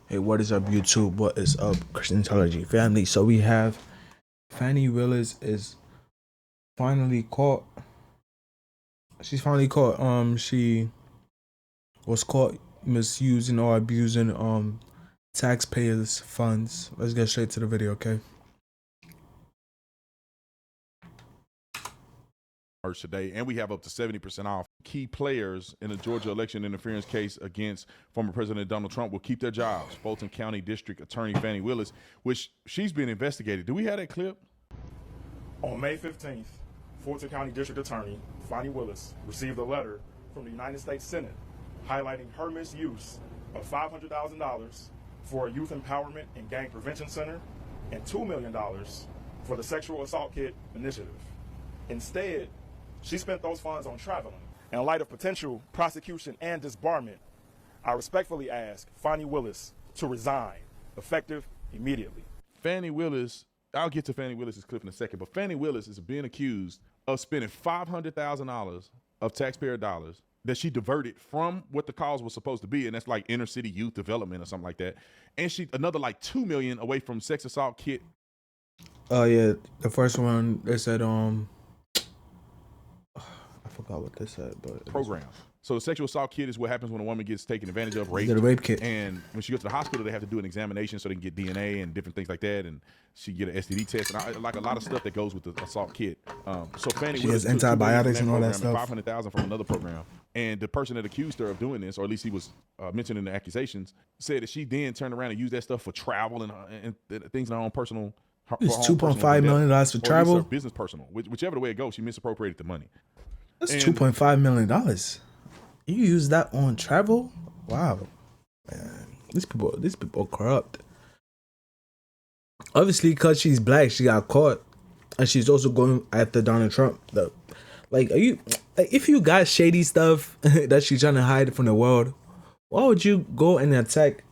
Hey, what is up, YouTube? What is up, Christianology family? So we have Fani Willis is finally caught. She's finally caught. She was caught misusing or abusing taxpayers' funds. Let's get straight to the video, okay? Today, and we have up to 70% off. Key players in the Georgia election interference case against former President Donald Trump will keep their jobs. Fulton County District Attorney Fani Willis, which she's been investigated. Do we have that clip? On May 15th, Fulton County District Attorney Fani Willis received a letter from the United States Senate highlighting her misuse of $500,000 for a youth empowerment and gang prevention center and $2 million for the sexual assault kit initiative. Instead, she spent those funds on traveling. In light of potential prosecution and disbarment, I respectfully ask Fani Willis to resign, effective immediately. Fani Willis, I'll get to Fani Willis's clip in a second, but Fani Willis is being accused of spending $500,000 of taxpayer dollars that she diverted from what the cause was supposed to be, and that's like inner city youth development or something like that. And she another like $2 million away from sex assault kit. Oh yeah, the first one they said I forgot what they said, but program. So the sexual assault kit is what happens when a woman gets taken advantage of, raped. The rape kit. And when she goes to the hospital, they have to do an examination so they can get DNA and different things like that. And she get an STD test and like a lot of stuff that goes with the assault kit. So Fani She Willis has took $2 million antibiotics from and all that program stuff. and $500,000 from another program. And the person that accused her of doing this, or at least he was mentioned in the accusations, said that she then turned around and used that stuff for travel and things in her own personal. It's $2.5 million for travel. Business personal, whichever the way it goes, she misappropriated the money. That's $2.5 million. You use that on travel? Wow, man, these people are corrupt. Obviously, because she's black, she got caught, and she's also going after Donald Trump. If you got shady stuff that she's trying to hide from the world, why would you go and attack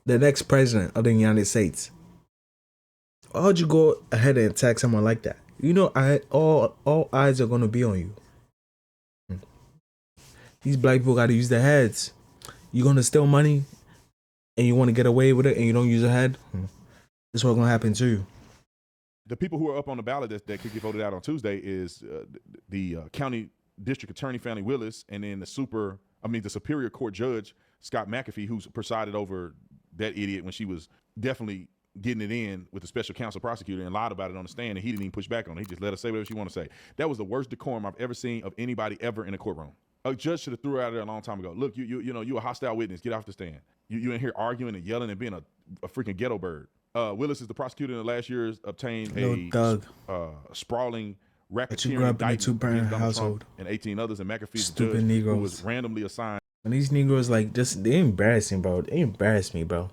the next president of the United States? Why would you go ahead and attack someone like that? You know, all eyes are gonna be on you. These black people got to use their heads. You're gonna steal money, and you want to get away with it, and you don't use your head. This is what's gonna happen to you. The people who are up on the ballot that could get voted out on Tuesday is the county district attorney Fani Willis, and then the Superior Court judge Scott McAfee, who's presided over that idiot when she was definitely getting it in with the special counsel prosecutor and lied about it on the stand, and he didn't even push back on it. He just let her say whatever she want to say. That was the worst decorum I've ever seen of anybody ever in a courtroom. A judge should have threw her out there a long time ago. Look, you a hostile witness. Get off the stand. You in here arguing and yelling and being a freaking ghetto bird. Willis is the prosecutor in the last years obtained a sprawling racketeering indictment against Donald Trump and 18 others, and McAfee's Stupid judge Negroes. who was randomly assigned. And these Negroes they embarrassing, bro. They embarrass me, bro.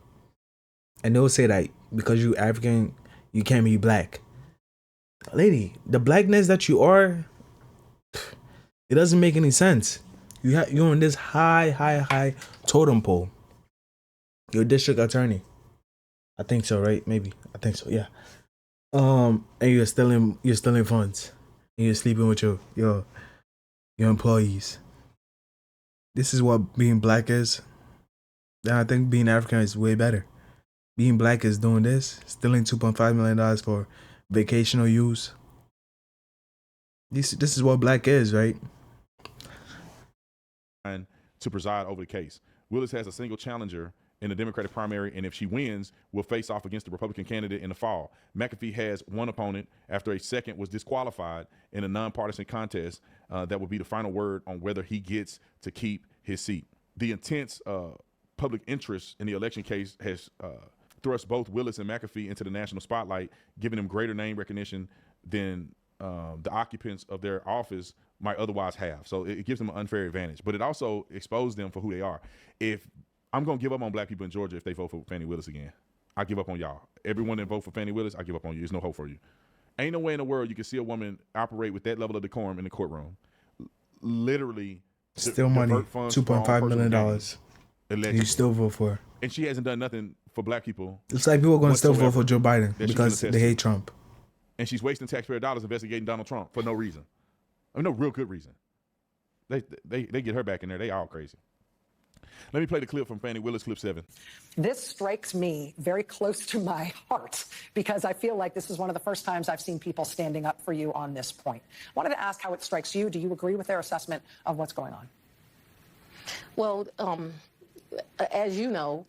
And they'll say that because you African, you can't be black. Lady, the blackness that you are, it doesn't make any sense. You're on this high totem pole. You're a district attorney. I think so, right? Maybe. I think so, yeah. And you're stealing funds. And you're sleeping with your employees. This is what being black is. And I think being African is way better. Being black is doing this, stealing $2.5 million for vacational use. This is what black is, right? To preside over the case. Willis has a single challenger in the Democratic primary, and if she wins, will face off against the Republican candidate in the fall. McAfee has one opponent after a second was disqualified in a nonpartisan contest that will be the final word on whether he gets to keep his seat. The intense public interest in the election case has thrust both Willis and McAfee into the national spotlight, giving them greater name recognition than the occupants of their office might otherwise have. So it gives them an unfair advantage, but it also exposed them for who they are. If I'm going to give up on black people in Georgia if they vote for Fani Willis again, I give up on y'all. Everyone that vote for Fani Willis, I give up on you. There's no hope for you. Ain't no way in the world you can see a woman operate with that level of decorum in the courtroom. Literally steal money, $2.5 million. And you still vote for her. And she hasn't done nothing for black people. It's like people are going to still vote for Joe Biden because they hate Trump. And she's wasting taxpayer dollars investigating Donald Trump for no reason. I mean, no real good reason. They get her back in there. They all crazy. Let me play the clip from Fannie Willis, clip 7. This strikes me very close to my heart because I feel like this is one of the first times I've seen people standing up for you on this point. I wanted to ask how it strikes you. Do you agree with their assessment of what's going on? Well, as you know,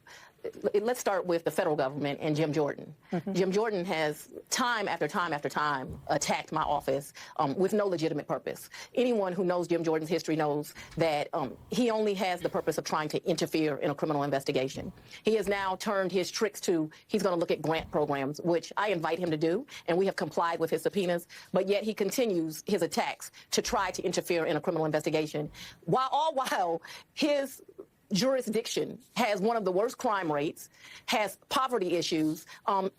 let's start with the federal government and Jim Jordan. Jim Jordan has time after time after time attacked my office with no legitimate purpose. Anyone who knows Jim Jordan's history knows that he only has the purpose of trying to interfere in a criminal investigation. He has now turned his tricks to he's going to look at grant programs, which I invite him to do, and we have complied with his subpoenas, but yet he continues his attacks to try to interfere in a criminal investigation, while his jurisdiction has one of the worst crime rates, has poverty issues,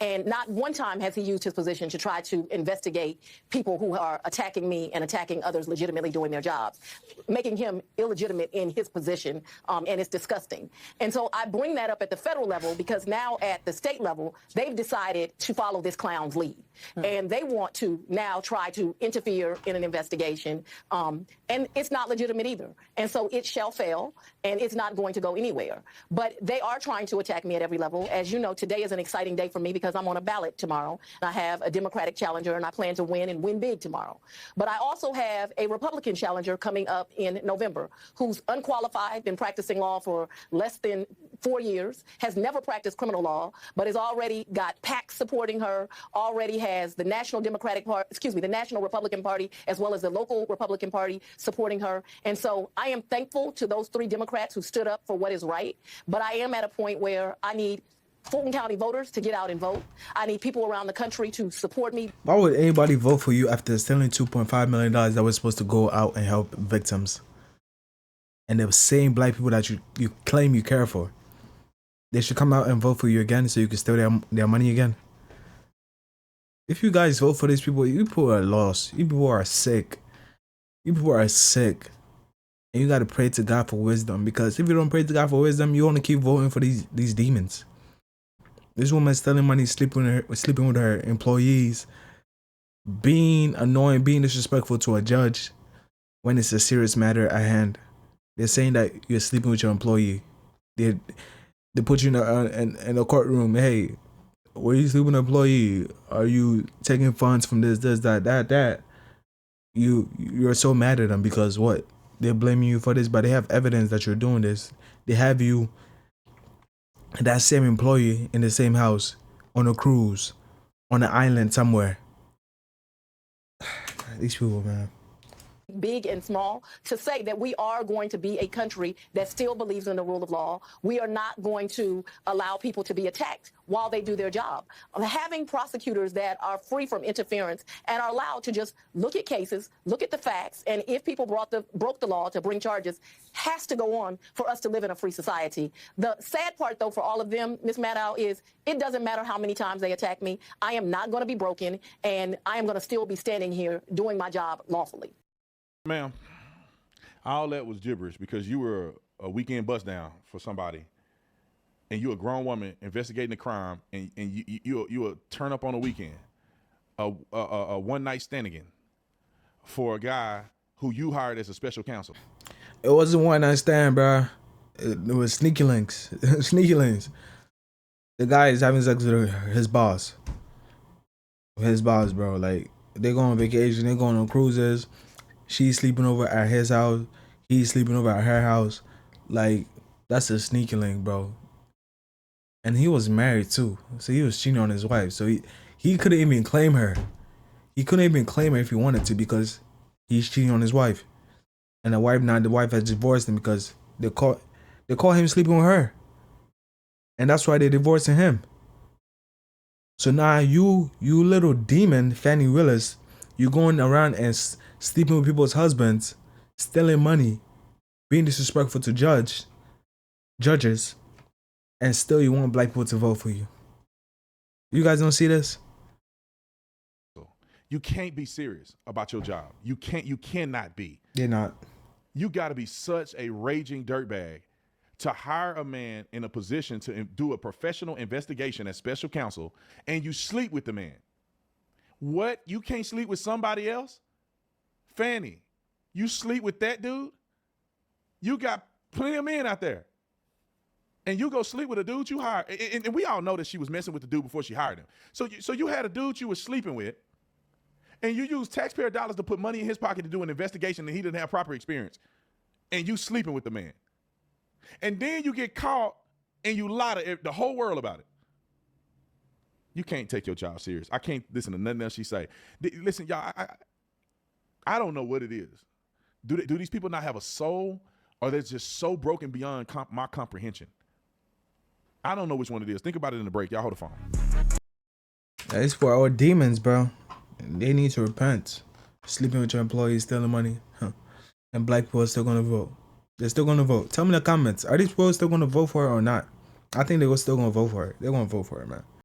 and not one time has he used his position to try to investigate people who are attacking me and attacking others legitimately doing their jobs, making him illegitimate in his position, and it's disgusting. And so I bring that up at the federal level because now at the state level, they've decided to follow this clown's lead. And they want to now try to interfere in an investigation, and it's not legitimate either. And so it shall fail, and it's not going to go anywhere. But they are trying to attack me at every level. As you know, today is an exciting day for me because I'm on a ballot tomorrow. I have a Democratic challenger, and I plan to win and win big tomorrow. But I also have a Republican challenger coming up in November who's unqualified, been practicing law for less than 4 years, has never practiced criminal law, but has already got PACs supporting her, already has the National the National Republican Party, as well as the local Republican Party supporting her. And so I am thankful to those 3 Democrats who stood up for what is right. But I am at a point where I need Fulton County voters to get out and vote. I need people around the country to support me. Why would anybody vote for you after stealing $2.5 million that was supposed to go out and help victims? And the same black people that you claim you care for, they should come out and vote for you again so you can steal their money again. If you guys vote for these people, you people are lost. You people are sick. You people are sick. And you got to pray to God for wisdom, because if you don't pray to God for wisdom, you want to keep voting for these demons. This woman stealing money, sleeping with her employees, being annoying, being disrespectful to a judge when it's a serious matter at hand. They're saying that you're sleeping with your employee. They put you in a courtroom. Hey, where you sleeping with an employee? Are you taking funds from this, that? You're so mad at them because what? They're blaming you for this, but they have evidence that you're doing this. They have you, that same employee, in the same house, on a cruise, on an island somewhere. These people, man. Big and small, to say that we are going to be a country that still believes in the rule of law. We are not going to allow people to be attacked while they do their job. Having prosecutors that are free from interference and are allowed to just look at cases, look at the facts, and if people broke the law to bring charges, has to go on for us to live in a free society. The sad part, though, for all of them, Ms. Maddow, is it doesn't matter how many times they attack me. I am not going to be broken, and I am going to still be standing here doing my job lawfully. Ma'am, all that was gibberish because you were a weekend bust down for somebody, and you're a grown woman investigating a crime, and you will turn up on a weekend, a one night stand again for a guy who you hired as a special counsel. It wasn't one night stand, bro. It was sneaky links. Sneaky links. The guy is having sex with his boss. His boss, bro. Like, they go on vacation, they going on cruises. She's sleeping over at his house. He's sleeping over at her house. Like, that's a sneaky link, bro. And he was married too. So he was cheating on his wife. So he couldn't even claim her. He couldn't even claim her if he wanted to because he's cheating on his wife. And the wife has divorced him because they caught him sleeping with her. And that's why they're divorcing him. So now you little demon, Fannie Willis, you're going around and sleeping with people's husbands, stealing money, being disrespectful to judges, and still you want black people to vote for you. You guys don't see this? You can't be serious about your job. You cannot be. They're not. You got to be such a raging dirtbag to hire a man in a position to do a professional investigation as special counsel, and you sleep with the man. What? You can't sleep with somebody else? Fannie, you sleep with that dude? You got plenty of men out there. and you go sleep with a dude you hired, and we all know that she was messing with the dude before she hired him. So you had a dude you were sleeping with, and you used taxpayer dollars to put money in his pocket to do an investigation, and he didn't have proper experience, and you sleeping with the man. And then you get caught, and you lie to the whole world about it. You can't take your job serious. I can't listen to nothing else she say. Listen, y'all, I don't know what it is. Do these people not have a soul, or they're just so broken beyond my comprehension? I don't know which one it is. Think about it in the break. Y'all hold the phone. It's for our demons, bro. They need to repent. Sleeping with your employees, stealing money. And black people are still going to vote. They're still going to vote. Tell me in the comments. Are these people still going to vote for it or not? I think they're still going to vote for it. They're going to vote for it, man.